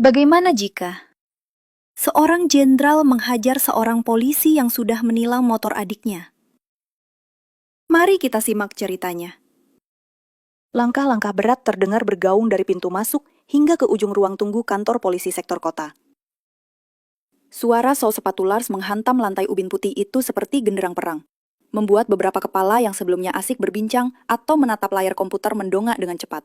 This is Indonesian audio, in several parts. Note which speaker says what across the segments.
Speaker 1: Bagaimana jika seorang jenderal menghajar seorang polisi yang sudah menilang motor adiknya? Mari kita simak ceritanya. Langkah-langkah berat terdengar bergaung dari pintu masuk hingga ke ujung ruang tunggu kantor polisi sektor kota. Suara sol sepatu Lars menghantam lantai ubin putih itu seperti genderang perang, membuat beberapa kepala yang sebelumnya asik berbincang atau menatap layar komputer mendongak dengan cepat.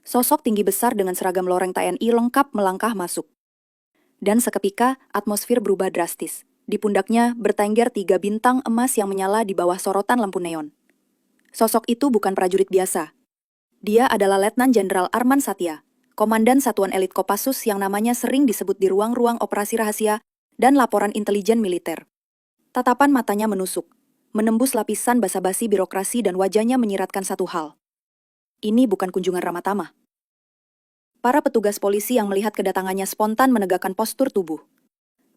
Speaker 1: Sosok tinggi besar dengan seragam loreng TNI lengkap melangkah masuk. Dan seketika, atmosfer berubah drastis. Di pundaknya bertengger 3 bintang emas yang menyala di bawah sorotan lampu neon. Sosok itu bukan prajurit biasa. Dia adalah Letnan Jenderal Arman Satya, komandan satuan elit Kopassus yang namanya sering disebut di ruang-ruang operasi rahasia dan laporan intelijen militer. Tatapan matanya menusuk, menembus lapisan basa-basi birokrasi dan wajahnya menyiratkan satu hal. Ini bukan kunjungan ramah tamah. Para petugas polisi yang melihat kedatangannya spontan menegakkan postur tubuh.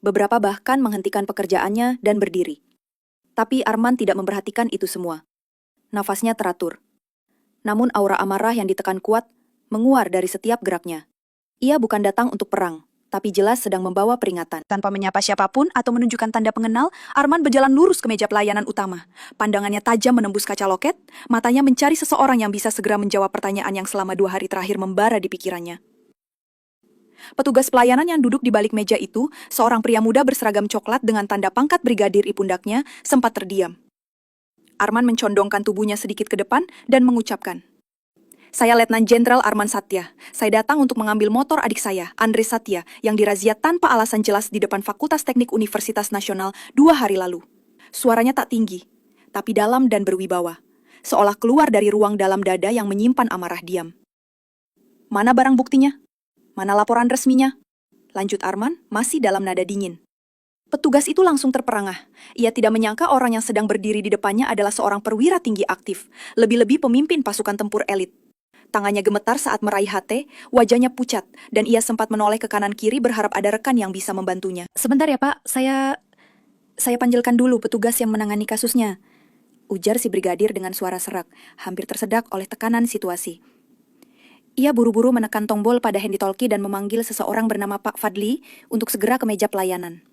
Speaker 1: Beberapa bahkan menghentikan pekerjaannya dan berdiri. Tapi Arman tidak memperhatikan itu semua. Nafasnya teratur. Namun aura amarah yang ditekan kuat menguar dari setiap geraknya. Ia bukan datang untuk perang, tapi jelas sedang membawa peringatan. Tanpa menyapa siapapun atau menunjukkan tanda pengenal, Arman berjalan lurus ke meja pelayanan utama. Pandangannya tajam menembus kaca loket, matanya mencari seseorang yang bisa segera menjawab pertanyaan yang selama 2 hari terakhir membara di pikirannya. Petugas pelayanan yang duduk di balik meja itu, seorang pria muda berseragam coklat dengan tanda pangkat brigadir di pundaknya, sempat terdiam. Arman mencondongkan tubuhnya sedikit ke depan dan mengucapkan, "Saya Letnan Jenderal Arman Satya. Saya datang untuk mengambil motor adik saya, Andre Satya, yang dirazia tanpa alasan jelas di depan Fakultas Teknik Universitas Nasional 2 hari lalu." Suaranya tak tinggi, tapi dalam dan berwibawa, seolah keluar dari ruang dalam dada yang menyimpan amarah diam. "Mana barang buktinya? Mana laporan resminya?" Lanjut Arman, masih dalam nada dingin. Petugas itu langsung terperangah. Ia tidak menyangka orang yang sedang berdiri di depannya adalah seorang perwira tinggi aktif, lebih-lebih pemimpin pasukan tempur elit. Tangannya gemetar saat meraih HT, wajahnya pucat, dan ia sempat menoleh ke kanan kiri berharap ada rekan yang bisa membantunya. "Sebentar ya Pak, saya panggilkan dulu petugas yang menangani kasusnya," ujar si brigadir dengan suara serak, hampir tersedak oleh tekanan situasi. Ia buru-buru menekan tombol pada handy-talkie dan memanggil seseorang bernama Pak Fadli untuk segera ke meja pelayanan.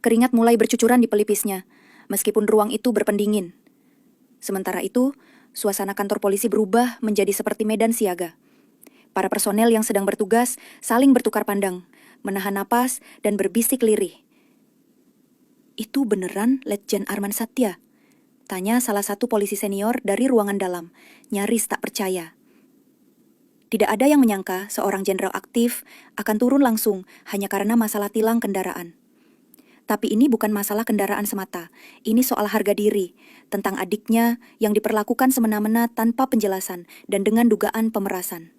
Speaker 1: Keringat mulai bercucuran di pelipisnya, meskipun ruang itu berpendingin. Sementara itu, suasana kantor polisi berubah menjadi seperti medan siaga. Para personel yang sedang bertugas saling bertukar pandang, menahan napas dan berbisik lirih. "Itu beneran Letjen Arman Satya?" tanya salah satu polisi senior dari ruangan dalam, nyaris tak percaya. Tidak ada yang menyangka seorang jenderal aktif akan turun langsung hanya karena masalah tilang kendaraan. Tapi ini bukan masalah kendaraan semata, ini soal harga diri, tentang adiknya yang diperlakukan semena-mena tanpa penjelasan dan dengan dugaan pemerasan.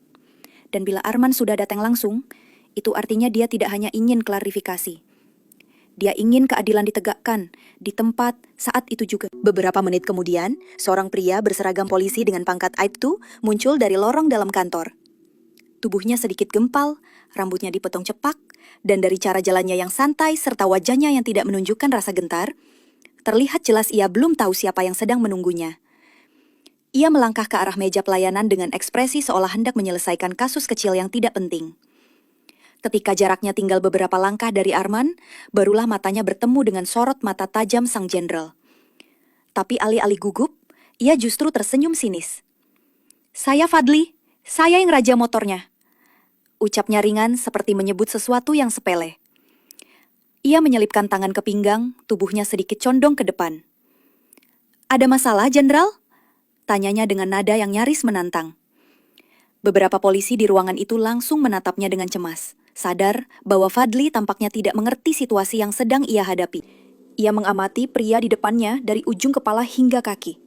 Speaker 1: Dan bila Arman sudah datang langsung, itu artinya dia tidak hanya ingin klarifikasi. Dia ingin keadilan ditegakkan, di tempat, saat itu juga. Beberapa menit kemudian, seorang pria berseragam polisi dengan pangkat Aibtu muncul dari lorong dalam kantor. Tubuhnya sedikit gempal, rambutnya dipotong cepak, dan dari cara jalannya yang santai serta wajahnya yang tidak menunjukkan rasa gentar, terlihat jelas ia belum tahu siapa yang sedang menunggunya. Ia melangkah ke arah meja pelayanan dengan ekspresi seolah hendak menyelesaikan kasus kecil yang tidak penting. Ketika jaraknya tinggal beberapa langkah dari Arman, barulah matanya bertemu dengan sorot mata tajam sang jenderal. Tapi alih-alih gugup, ia justru tersenyum sinis. "Saya Fadli, saya yang raja motornya," ucapnya ringan seperti menyebut sesuatu yang sepele. Ia menyelipkan tangan ke pinggang, tubuhnya sedikit condong ke depan. "Ada masalah, Jenderal?" tanyanya dengan nada yang nyaris menantang. Beberapa polisi di ruangan itu langsung menatapnya dengan cemas, sadar bahwa Fadli tampaknya tidak mengerti situasi yang sedang ia hadapi. Ia mengamati pria di depannya dari ujung kepala hingga kaki.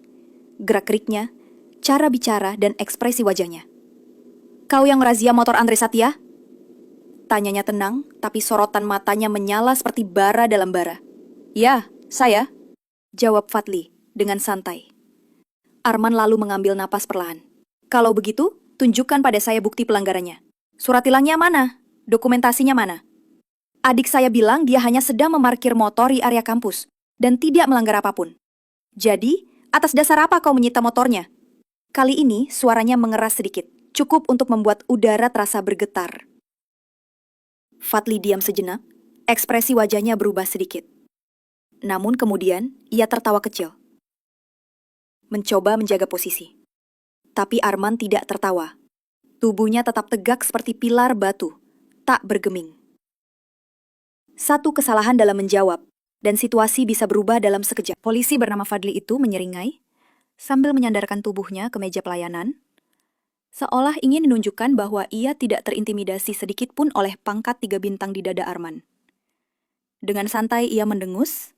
Speaker 1: Gerak-geriknya, cara bicara, dan ekspresi wajahnya. "Kau yang merazia motor Andre Satya?" tanyanya tenang, tapi sorotan matanya menyala seperti bara dalam bara. "Ya, saya," jawab Fadli dengan santai. Arman lalu mengambil napas perlahan. "Kalau begitu, tunjukkan pada saya bukti pelanggarannya. Surat tilangnya mana? Dokumentasinya mana?" "Adik saya bilang dia hanya sedang memarkir motor di area kampus dan tidak melanggar apapun." "Jadi, atas dasar apa kau menyita motornya?" Kali ini suaranya mengeras sedikit, cukup untuk membuat udara terasa bergetar. Fadli diam sejenak, ekspresi wajahnya berubah sedikit. Namun kemudian, ia tertawa kecil. Mencoba menjaga posisi. Tapi Arman tidak tertawa. Tubuhnya tetap tegak seperti pilar batu, tak bergeming. Satu kesalahan dalam menjawab, dan situasi bisa berubah dalam sekejap. Polisi bernama Fadli itu menyeringai, sambil menyandarkan tubuhnya ke meja pelayanan, seolah ingin menunjukkan bahwa ia tidak terintimidasi sedikit pun oleh pangkat 3 bintang di dada Arman. Dengan santai ia mendengus,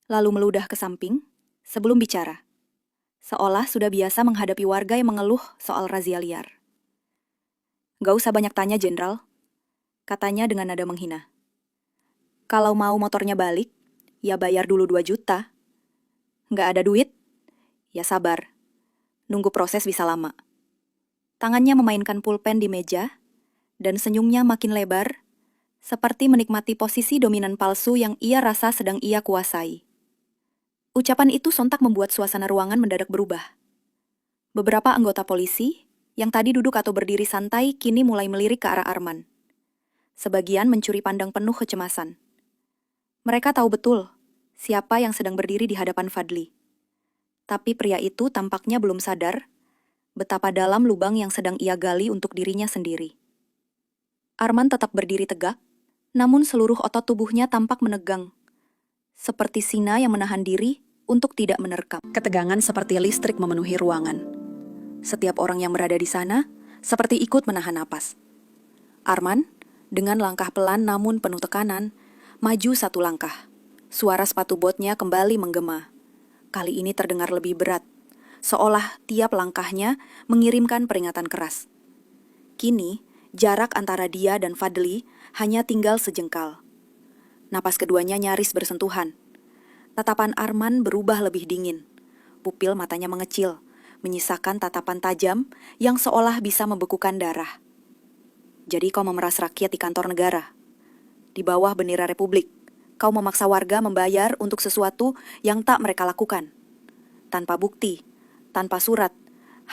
Speaker 1: lalu meludah ke samping, sebelum bicara. Seolah sudah biasa menghadapi warga yang mengeluh soal razia liar. "Gak usah banyak tanya, Jenderal," katanya dengan nada menghina. "Kalau mau motornya balik, ya bayar dulu 2 juta. Gak ada duit? Ya sabar. Nunggu proses bisa lama." Tangannya memainkan pulpen di meja, dan senyumnya makin lebar, seperti menikmati posisi dominan palsu yang ia rasa sedang ia kuasai. Ucapan itu sontak membuat suasana ruangan mendadak berubah. Beberapa anggota polisi, yang tadi duduk atau berdiri santai, kini mulai melirik ke arah Arman. Sebagian mencuri pandang penuh kecemasan. Mereka tahu betul siapa yang sedang berdiri di hadapan Fadli. Tapi pria itu tampaknya belum sadar betapa dalam lubang yang sedang ia gali untuk dirinya sendiri. Arman tetap berdiri tegak, namun seluruh otot tubuhnya tampak menegang, seperti singa yang menahan diri untuk tidak menerkam. Ketegangan seperti listrik memenuhi ruangan. Setiap orang yang berada di sana seperti ikut menahan napas. Arman, dengan langkah pelan namun penuh tekanan, maju 1 langkah. Suara sepatu botnya kembali menggema. Kali ini terdengar lebih berat, seolah tiap langkahnya mengirimkan peringatan keras. Kini, jarak antara dia dan Fadli hanya tinggal sejengkal. Napas keduanya nyaris bersentuhan. Tatapan Arman berubah lebih dingin. Pupil matanya mengecil, menyisakan tatapan tajam yang seolah bisa membekukan darah. "Jadi kau memeras rakyat di kantor negara. Di bawah bendera Republik, kau memaksa warga membayar untuk sesuatu yang tak mereka lakukan. Tanpa bukti, tanpa surat,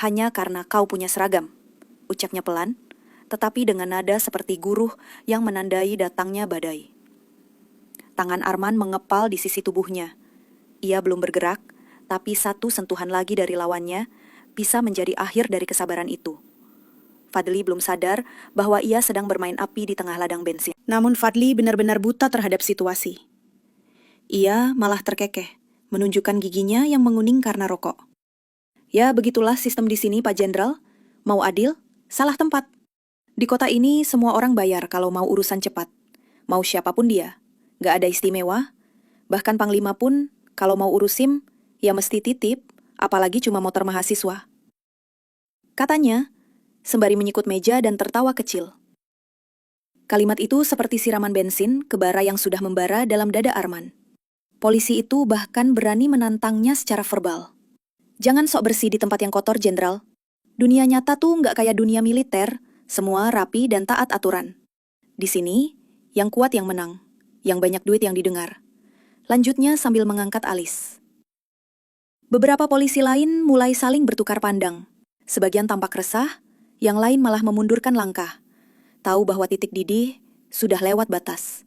Speaker 1: hanya karena kau punya seragam," ucapnya pelan, tetapi dengan nada seperti guruh yang menandai datangnya badai. Tangan Arman mengepal di sisi tubuhnya. Ia belum bergerak, tapi satu sentuhan lagi dari lawannya bisa menjadi akhir dari kesabaran itu. Fadli belum sadar bahwa ia sedang bermain api di tengah ladang bensin. Namun Fadli benar-benar buta terhadap situasi. Ia malah terkekeh, menunjukkan giginya yang menguning karena rokok. "Ya, begitulah sistem di sini, Pak Jenderal. Mau adil, salah tempat. Di kota ini semua orang bayar kalau mau urusan cepat. Mau siapapun dia. Gak ada istimewa. Bahkan Panglima pun, kalau mau urus SIM, ya mesti titip, apalagi cuma motor mahasiswa," katanya, sembari menyikut meja dan tertawa kecil. Kalimat itu seperti siraman bensin ke bara yang sudah membara dalam dada Arman. Polisi itu bahkan berani menantangnya secara verbal. "Jangan sok bersih di tempat yang kotor, Jenderal. Dunia nyata tuh nggak kayak dunia militer, semua rapi dan taat aturan. Di sini, yang kuat yang menang, yang banyak duit yang didengar," lanjutnya sambil mengangkat alis. Beberapa polisi lain mulai saling bertukar pandang. Sebagian tampak resah, yang lain malah memundurkan langkah. Tahu bahwa titik didih sudah lewat batas.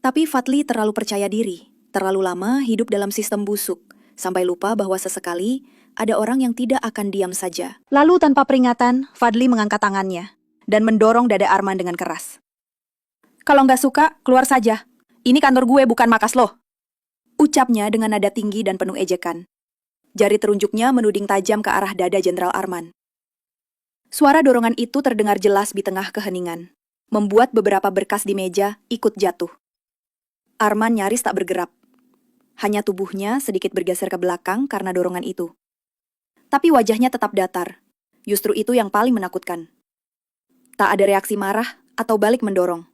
Speaker 1: Tapi Fadli terlalu percaya diri, terlalu lama hidup dalam sistem busuk, sampai lupa bahwa sesekali ada orang yang tidak akan diam saja. Lalu tanpa peringatan, Fadli mengangkat tangannya dan mendorong dada Arman dengan keras. "Kalau nggak suka, keluar saja. Ini kantor gue, bukan markas lo," ucapnya dengan nada tinggi dan penuh ejekan. Jari terunjuknya menuding tajam ke arah dada Jenderal Arman. Suara dorongan itu terdengar jelas di tengah keheningan, membuat beberapa berkas di meja ikut jatuh. Arman nyaris tak bergerak. Hanya tubuhnya sedikit bergeser ke belakang karena dorongan itu. Tapi wajahnya tetap datar. Justru itu yang paling menakutkan. Tak ada reaksi marah atau balik mendorong.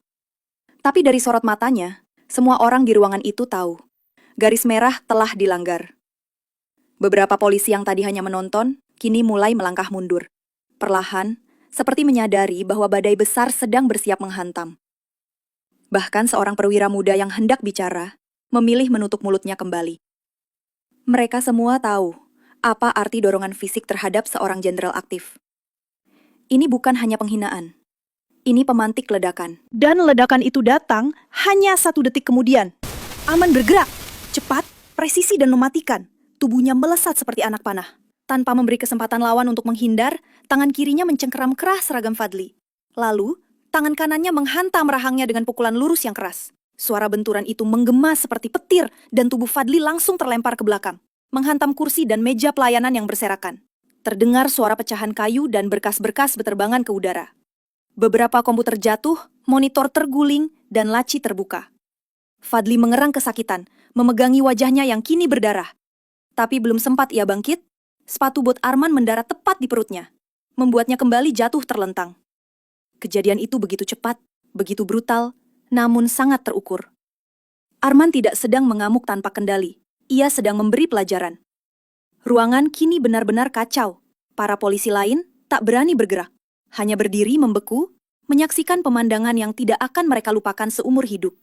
Speaker 1: Tapi dari sorot matanya, semua orang di ruangan itu tahu. Garis merah telah dilanggar. Beberapa polisi yang tadi hanya menonton, kini mulai melangkah mundur. Perlahan, seperti menyadari bahwa badai besar sedang bersiap menghantam. Bahkan seorang perwira muda yang hendak bicara, memilih menutup mulutnya kembali. Mereka semua tahu apa arti dorongan fisik terhadap seorang jenderal aktif. Ini bukan hanya penghinaan. Ini pemantik ledakan.
Speaker 2: Dan ledakan itu datang hanya 1 detik kemudian. Arman bergerak, cepat, presisi dan mematikan. Tubuhnya melesat seperti anak panah. Tanpa memberi kesempatan lawan untuk menghindar, tangan kirinya mencengkeram keras seragam Fadli. Lalu, tangan kanannya menghantam rahangnya dengan pukulan lurus yang keras. Suara benturan itu menggema seperti petir dan tubuh Fadli langsung terlempar ke belakang, menghantam kursi dan meja pelayanan yang berserakan. Terdengar suara pecahan kayu dan berkas-berkas beterbangan ke udara. Beberapa komputer jatuh, monitor terguling, dan laci terbuka. Fadli mengerang kesakitan, memegangi wajahnya yang kini berdarah. Tapi belum sempat ia bangkit, sepatu bot Arman mendarat tepat di perutnya, membuatnya kembali jatuh terlentang. Kejadian itu begitu cepat, begitu brutal, namun sangat terukur. Arman tidak sedang mengamuk tanpa kendali, ia sedang memberi pelajaran. Ruangan kini benar-benar kacau. Para polisi lain tak berani bergerak, hanya berdiri membeku, menyaksikan pemandangan yang tidak akan mereka lupakan seumur hidup.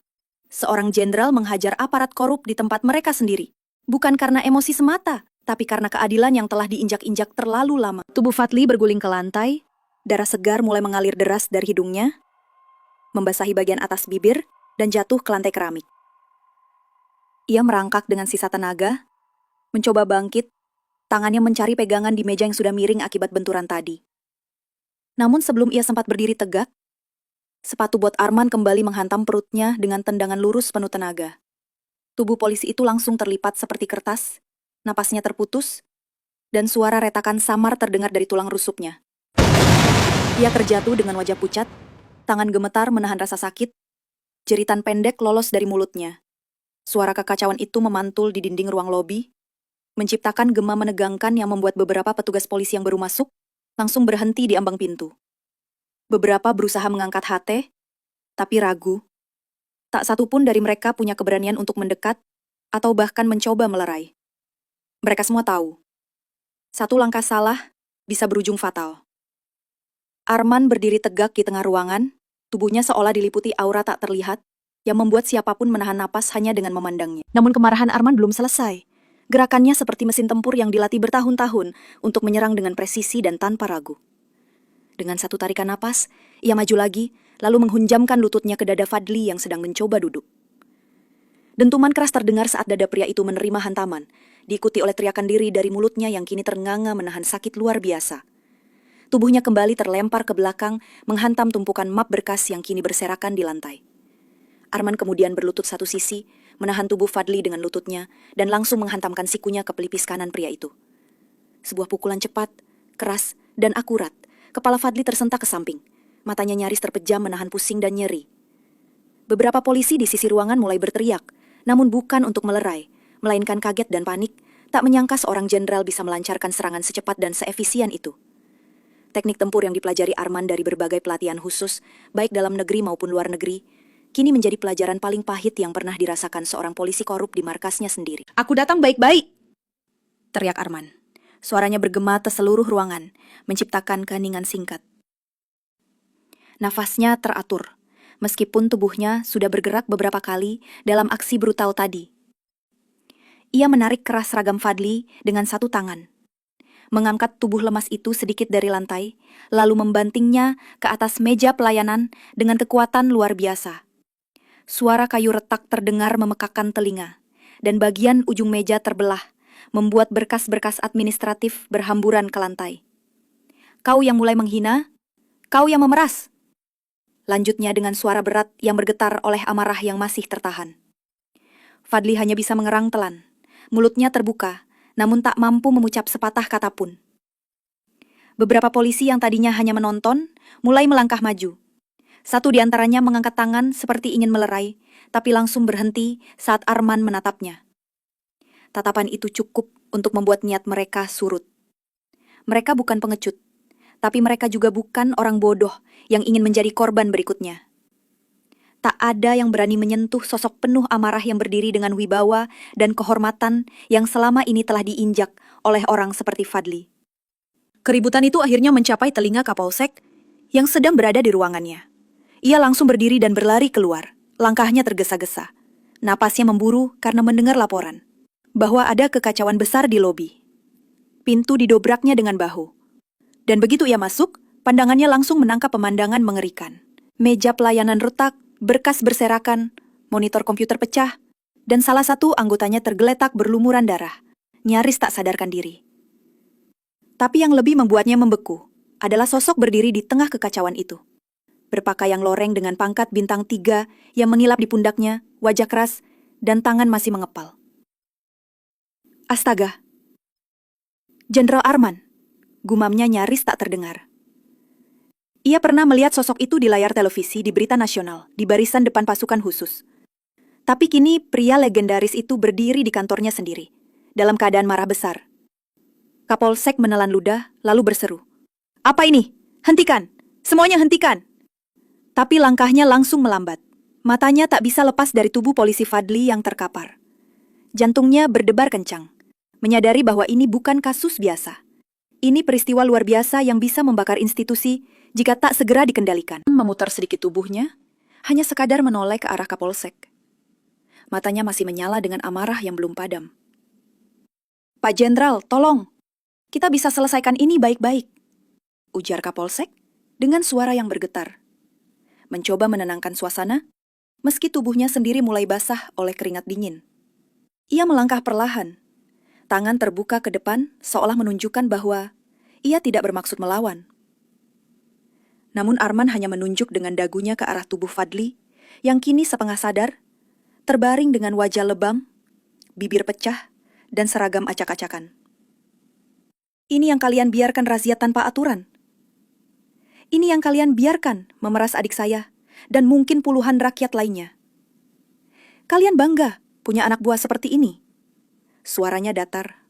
Speaker 2: Seorang jenderal menghajar aparat korup di tempat mereka sendiri, bukan karena emosi semata, tapi karena keadilan yang telah diinjak-injak terlalu lama. Tubuh Fadli berguling ke lantai, darah segar mulai mengalir deras dari hidungnya, membasahi bagian atas bibir, dan jatuh ke lantai keramik. Ia merangkak dengan sisa tenaga, mencoba bangkit, tangannya mencari pegangan di meja yang sudah miring akibat benturan tadi. Namun sebelum ia sempat berdiri tegak, sepatu bot Arman kembali menghantam perutnya dengan tendangan lurus penuh tenaga. Tubuh polisi itu langsung terlipat seperti kertas, napasnya terputus, dan suara retakan samar terdengar dari tulang rusuknya. Ia terjatuh dengan wajah pucat, tangan gemetar menahan rasa sakit, jeritan pendek lolos dari mulutnya. Suara kekacauan itu memantul di dinding ruang lobi, menciptakan gema menegangkan yang membuat beberapa petugas polisi yang baru masuk langsung berhenti di ambang pintu. Beberapa berusaha mengangkat HT, tapi ragu. Tak satu pun dari mereka punya keberanian untuk mendekat atau bahkan mencoba melerai. Mereka semua tahu, satu langkah salah bisa berujung fatal. Arman berdiri tegak di tengah ruangan, tubuhnya seolah diliputi aura tak terlihat, yang membuat siapapun menahan napas hanya dengan memandangnya. Namun kemarahan Arman belum selesai. Gerakannya seperti mesin tempur yang dilatih bertahun-tahun untuk menyerang dengan presisi dan tanpa ragu. Dengan satu tarikan napas, ia maju lagi, lalu menghunjamkan lututnya ke dada Fadli yang sedang mencoba duduk. Dentuman keras terdengar saat dada pria itu menerima hantaman, diikuti oleh teriakan diri dari mulutnya yang kini ternganga menahan sakit luar biasa. Tubuhnya kembali terlempar ke belakang, menghantam tumpukan map berkas yang kini berserakan di lantai. Arman kemudian berlutut satu sisi, menahan tubuh Fadli dengan lututnya, dan langsung menghantamkan sikunya ke pelipis kanan pria itu. Sebuah pukulan cepat, keras, dan akurat. Kepala Fadli tersentak ke samping. Matanya nyaris terpejam menahan pusing dan nyeri. Beberapa polisi di sisi ruangan mulai berteriak, namun bukan untuk melerai, melainkan kaget dan panik, tak menyangka seorang jenderal bisa melancarkan serangan secepat dan seefisien itu. Teknik tempur yang dipelajari Arman dari berbagai pelatihan khusus, baik dalam negeri maupun luar negeri, kini menjadi pelajaran paling pahit yang pernah dirasakan seorang polisi korup di markasnya sendiri. "Aku datang baik-baik,"
Speaker 1: teriak Arman. Suaranya bergema ke seluruh ruangan, menciptakan keheningan singkat. Nafasnya teratur, meskipun tubuhnya sudah bergerak beberapa kali dalam aksi brutal tadi. Ia menarik keras seragam Fadli dengan satu tangan, mengangkat tubuh lemas itu sedikit dari lantai, lalu membantingnya ke atas meja pelayanan dengan kekuatan luar biasa. Suara kayu retak terdengar memekakkan telinga, dan bagian ujung meja terbelah, membuat berkas-berkas administratif berhamburan ke lantai. "Kau yang mulai menghina, kau yang memeras," lanjutnya dengan suara berat yang bergetar oleh amarah yang masih tertahan. Fadli hanya bisa mengerang telan, mulutnya terbuka, namun tak mampu mengucap sepatah kata pun. Beberapa polisi yang tadinya hanya menonton, mulai melangkah maju. Satu di antaranya mengangkat tangan seperti ingin melerai, tapi langsung berhenti saat Arman menatapnya. Tatapan itu cukup untuk membuat niat mereka surut. Mereka bukan pengecut, tapi mereka juga bukan orang bodoh yang ingin menjadi korban berikutnya. Tak ada yang berani menyentuh sosok penuh amarah yang berdiri dengan wibawa dan kehormatan yang selama ini telah diinjak oleh orang seperti Fadli. Keributan itu akhirnya mencapai telinga Kapolsek yang sedang berada di ruangannya. Ia langsung berdiri dan berlari keluar. Langkahnya tergesa-gesa. Napasnya memburu karena mendengar laporan bahwa ada kekacauan besar di lobi. Pintu didobraknya dengan bahu. Dan begitu ia masuk, pandangannya langsung menangkap pemandangan mengerikan. Meja pelayanan retak, berkas berserakan, monitor komputer pecah, dan salah satu anggotanya tergeletak berlumuran darah, nyaris tak sadarkan diri. Tapi yang lebih membuatnya membeku adalah sosok berdiri di tengah kekacauan itu. Berpakaian loreng dengan pangkat bintang 3 yang mengilap di pundaknya, wajah keras, dan tangan masih mengepal. Astaga! Jenderal Arman, gumamnya nyaris tak terdengar. Ia pernah melihat sosok itu di layar televisi di berita nasional, di barisan depan pasukan khusus. Tapi kini pria legendaris itu berdiri di kantornya sendiri, dalam keadaan marah besar. Kapolsek menelan ludah, lalu berseru, "Apa ini? Hentikan! Semuanya hentikan!" Tapi langkahnya langsung melambat. Matanya tak bisa lepas dari tubuh polisi Fadli yang terkapar. Jantungnya berdebar kencang, menyadari bahwa ini bukan kasus biasa. Ini peristiwa luar biasa yang bisa membakar institusi jika tak segera dikendalikan. Memutar sedikit tubuhnya, hanya sekadar menoleh ke arah Kapolsek. Matanya masih menyala dengan amarah yang belum padam. "Pak Jenderal, tolong! Kita bisa selesaikan ini baik-baik," ujar Kapolsek dengan suara yang bergetar. Mencoba menenangkan suasana, meski tubuhnya sendiri mulai basah oleh keringat dingin. Ia melangkah perlahan. Tangan terbuka ke depan seolah menunjukkan bahwa ia tidak bermaksud melawan. Namun Arman hanya menunjuk dengan dagunya ke arah tubuh Fadli yang kini setengah sadar, terbaring dengan wajah lebam, bibir pecah, dan seragam acak-acakan. "Ini yang kalian biarkan razia tanpa aturan. Ini yang kalian biarkan memeras adik saya dan mungkin puluhan rakyat lainnya. Kalian bangga punya anak buah seperti ini." Suaranya datar,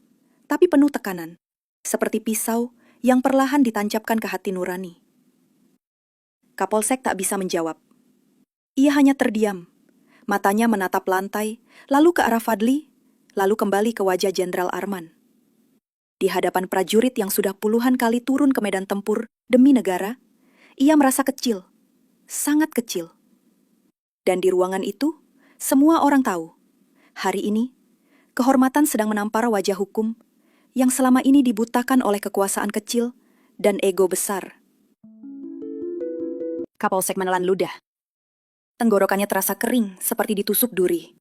Speaker 1: tapi penuh tekanan, seperti pisau yang perlahan ditancapkan ke hati nurani. Kapolsek tak bisa menjawab. Ia hanya terdiam, matanya menatap lantai, lalu ke arah Fadli, lalu kembali ke wajah Jenderal Arman. Di hadapan prajurit yang sudah puluhan kali turun ke medan tempur demi negara, ia merasa kecil, sangat kecil. Dan di ruangan itu, semua orang tahu, hari ini, kehormatan sedang menampar wajah hukum yang selama ini dibutakan oleh kekuasaan kecil dan ego besar. Kapolsek menelan ludah. Tenggorokannya terasa kering seperti ditusuk duri.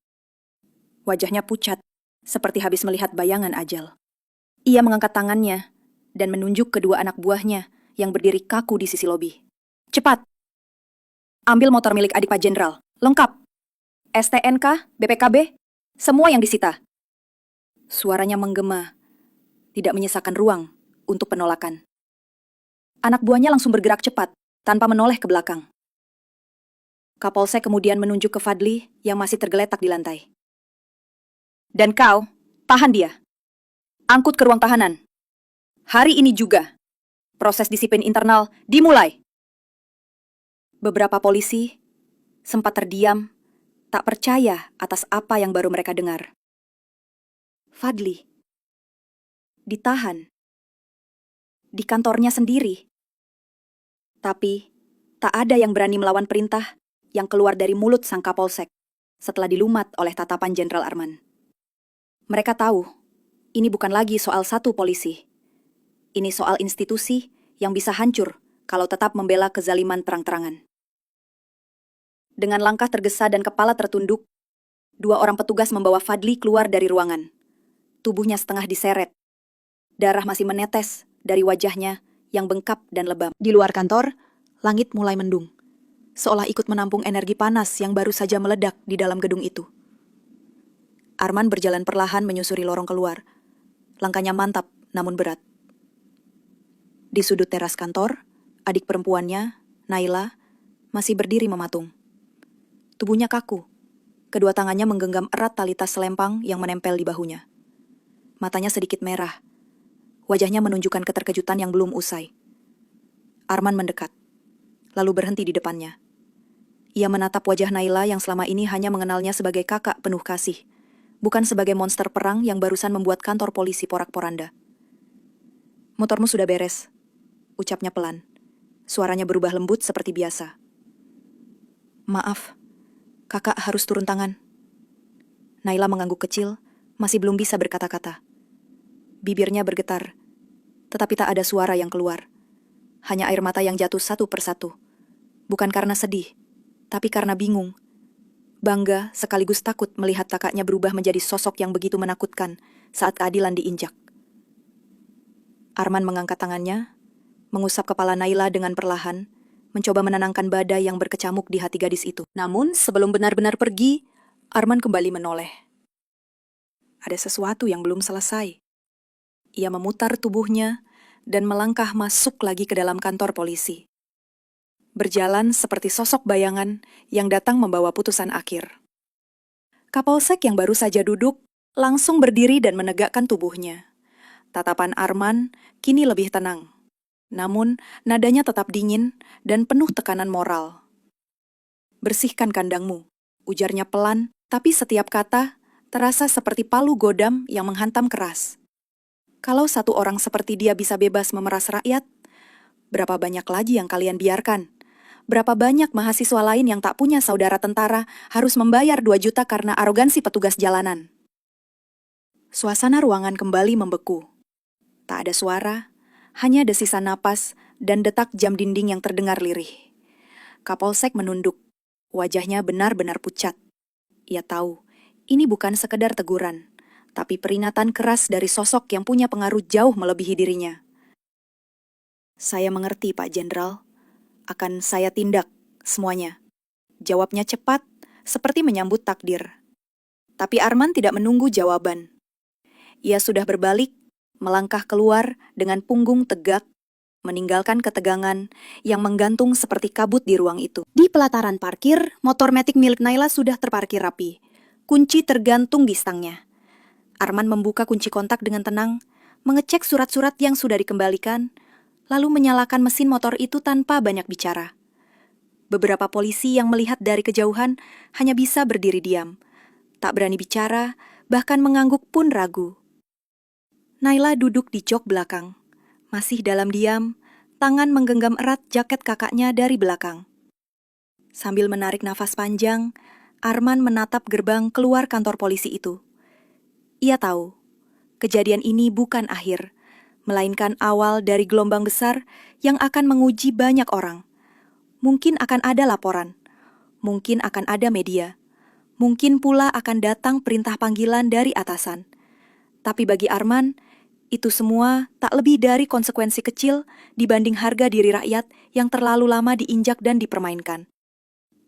Speaker 1: Wajahnya pucat, seperti habis melihat bayangan ajal. Ia mengangkat tangannya dan menunjuk kedua anak buahnya yang berdiri kaku di sisi lobi. "Cepat! Ambil motor milik adik Pak Jenderal, lengkap. STNK, BPKB, semua yang disita." Suaranya menggema, tidak menyisakan ruang untuk penolakan. Anak buahnya langsung bergerak cepat, tanpa menoleh ke belakang. Kapolsek kemudian menunjuk ke Fadli yang masih tergeletak di lantai. "Dan kau, tahan dia. Angkut ke ruang tahanan. Hari ini juga, proses disiplin internal dimulai." Beberapa polisi sempat terdiam, tak percaya atas apa yang baru mereka dengar. Fadli ditahan di kantornya sendiri. Tapi tak ada yang berani melawan perintah yang keluar dari mulut sang Kapolsek setelah dilumat oleh tatapan Jenderal Arman. Mereka tahu, ini bukan lagi soal satu polisi. Ini soal institusi yang bisa hancur kalau tetap membela kezaliman terang-terangan. Dengan langkah tergesa dan kepala tertunduk, dua orang petugas membawa Fadli keluar dari ruangan. Tubuhnya setengah diseret. Darah masih menetes dari wajahnya yang bengkap dan lebam. Di luar kantor, langit mulai mendung, seolah ikut menampung energi panas yang baru saja meledak di dalam gedung itu. Arman berjalan perlahan menyusuri lorong keluar. Langkahnya mantap, namun berat. Di sudut teras kantor, adik perempuannya, Naila, masih berdiri mematung. Tubuhnya kaku. Kedua tangannya menggenggam erat tali tas selempang yang menempel di bahunya. Matanya sedikit merah. Wajahnya menunjukkan keterkejutan yang belum usai. Arman mendekat, lalu berhenti di depannya. Ia menatap wajah Naila yang selama ini hanya mengenalnya sebagai kakak penuh kasih, bukan sebagai monster perang yang barusan membuat kantor polisi porak-poranda. "Motormu sudah beres," ucapnya pelan. Suaranya berubah lembut seperti biasa. "Maaf, kakak harus turun tangan." Naila mengangguk kecil, masih belum bisa berkata-kata. Bibirnya bergetar, tetapi tak ada suara yang keluar. Hanya air mata yang jatuh satu persatu, Bukan karena sedih, tapi karena bingung. Bangga sekaligus takut melihat kakaknya berubah menjadi sosok yang begitu menakutkan saat keadilan diinjak. Arman mengangkat tangannya, mengusap kepala Naila dengan perlahan, mencoba menenangkan badai yang berkecamuk di hati gadis itu. Namun, sebelum benar-benar pergi, Arman kembali menoleh. Ada sesuatu yang belum selesai. Ia memutar tubuhnya dan melangkah masuk lagi ke dalam kantor polisi. Berjalan seperti sosok bayangan yang datang membawa putusan akhir. Kapolsek yang baru saja duduk langsung berdiri dan menegakkan tubuhnya. Tatapan Arman kini lebih tenang. Namun, nadanya tetap dingin dan penuh tekanan moral. "Bersihkan kandangmu," ujarnya pelan, tapi setiap kata terasa seperti palu godam yang menghantam keras. Kalau satu orang seperti dia bisa bebas memeras rakyat, berapa banyak lagi yang kalian biarkan? Berapa banyak mahasiswa lain yang tak punya saudara tentara harus membayar 2 juta karena arogansi petugas jalanan? Suasana ruangan kembali membeku. Tak ada suara, hanya desisan napas dan detak jam dinding yang terdengar lirih. Kapolsek menunduk. Wajahnya benar-benar pucat. Ia tahu, ini bukan sekedar teguran, tapi peringatan keras dari sosok yang punya pengaruh jauh melebihi dirinya. "Saya mengerti, Pak Jenderal. Akan saya tindak semuanya." Jawabnya cepat, seperti menyambut takdir. Tapi Arman tidak menunggu jawaban. Ia sudah berbalik, melangkah keluar dengan punggung tegak, meninggalkan ketegangan yang menggantung seperti kabut di ruang itu. Di pelataran parkir, motor metik milik Naila sudah terparkir rapi. Kunci tergantung di stangnya. Arman membuka kunci kontak dengan tenang, mengecek surat-surat yang sudah dikembalikan, lalu menyalakan mesin motor itu tanpa banyak bicara. Beberapa polisi yang melihat dari kejauhan hanya bisa berdiri diam. Tak berani bicara, bahkan mengangguk pun ragu. Naila duduk di jok belakang. Masih dalam diam, tangan menggenggam erat jaket kakaknya dari belakang. Sambil menarik nafas panjang, Arman menatap gerbang keluar kantor polisi itu. Ia tahu, kejadian ini bukan akhir, melainkan awal dari gelombang besar yang akan menguji banyak orang. Mungkin akan ada laporan, mungkin akan ada media, mungkin pula akan datang perintah panggilan dari atasan. Tapi bagi Arman, itu semua tak lebih dari konsekuensi kecil dibanding harga diri rakyat yang terlalu lama diinjak dan dipermainkan.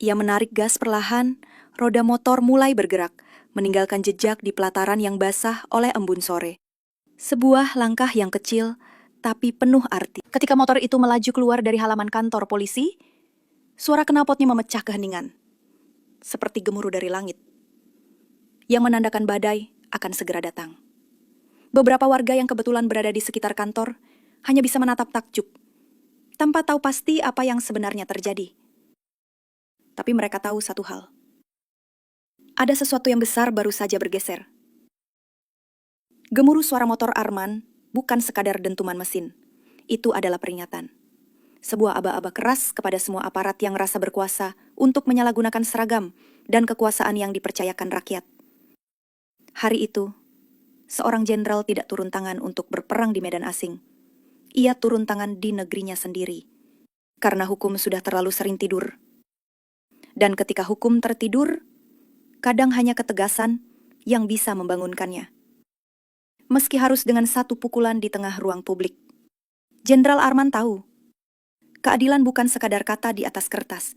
Speaker 1: Ia menarik gas perlahan, roda motor mulai bergerak, meninggalkan jejak di pelataran yang basah oleh embun sore. Sebuah langkah yang kecil, tapi penuh arti. Ketika motor itu melaju keluar dari halaman kantor polisi, suara knalpotnya memecah keheningan, seperti gemuruh dari langit, yang menandakan badai akan segera datang. Beberapa warga yang kebetulan berada di sekitar kantor hanya bisa menatap takjub, tanpa tahu pasti apa yang sebenarnya terjadi. Tapi mereka tahu satu hal. Ada sesuatu yang besar baru saja bergeser. Gemuruh suara motor Arman bukan sekadar dentuman mesin. Itu adalah peringatan. Sebuah aba-aba keras kepada semua aparat yang rasa berkuasa untuk menyalahgunakan seragam dan kekuasaan yang dipercayakan rakyat. Hari itu, seorang jenderal tidak turun tangan untuk berperang di medan asing. Ia turun tangan di negerinya sendiri, karena hukum sudah terlalu sering tidur. Dan ketika hukum tertidur, kadang hanya ketegasan yang bisa membangunkannya. Meski harus dengan satu pukulan di tengah ruang publik. Jenderal Arman tahu, keadilan bukan sekadar kata di atas kertas.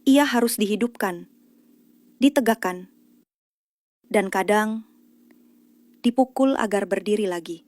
Speaker 1: Ia harus dihidupkan, ditegakkan, dan kadang dipukul agar berdiri lagi.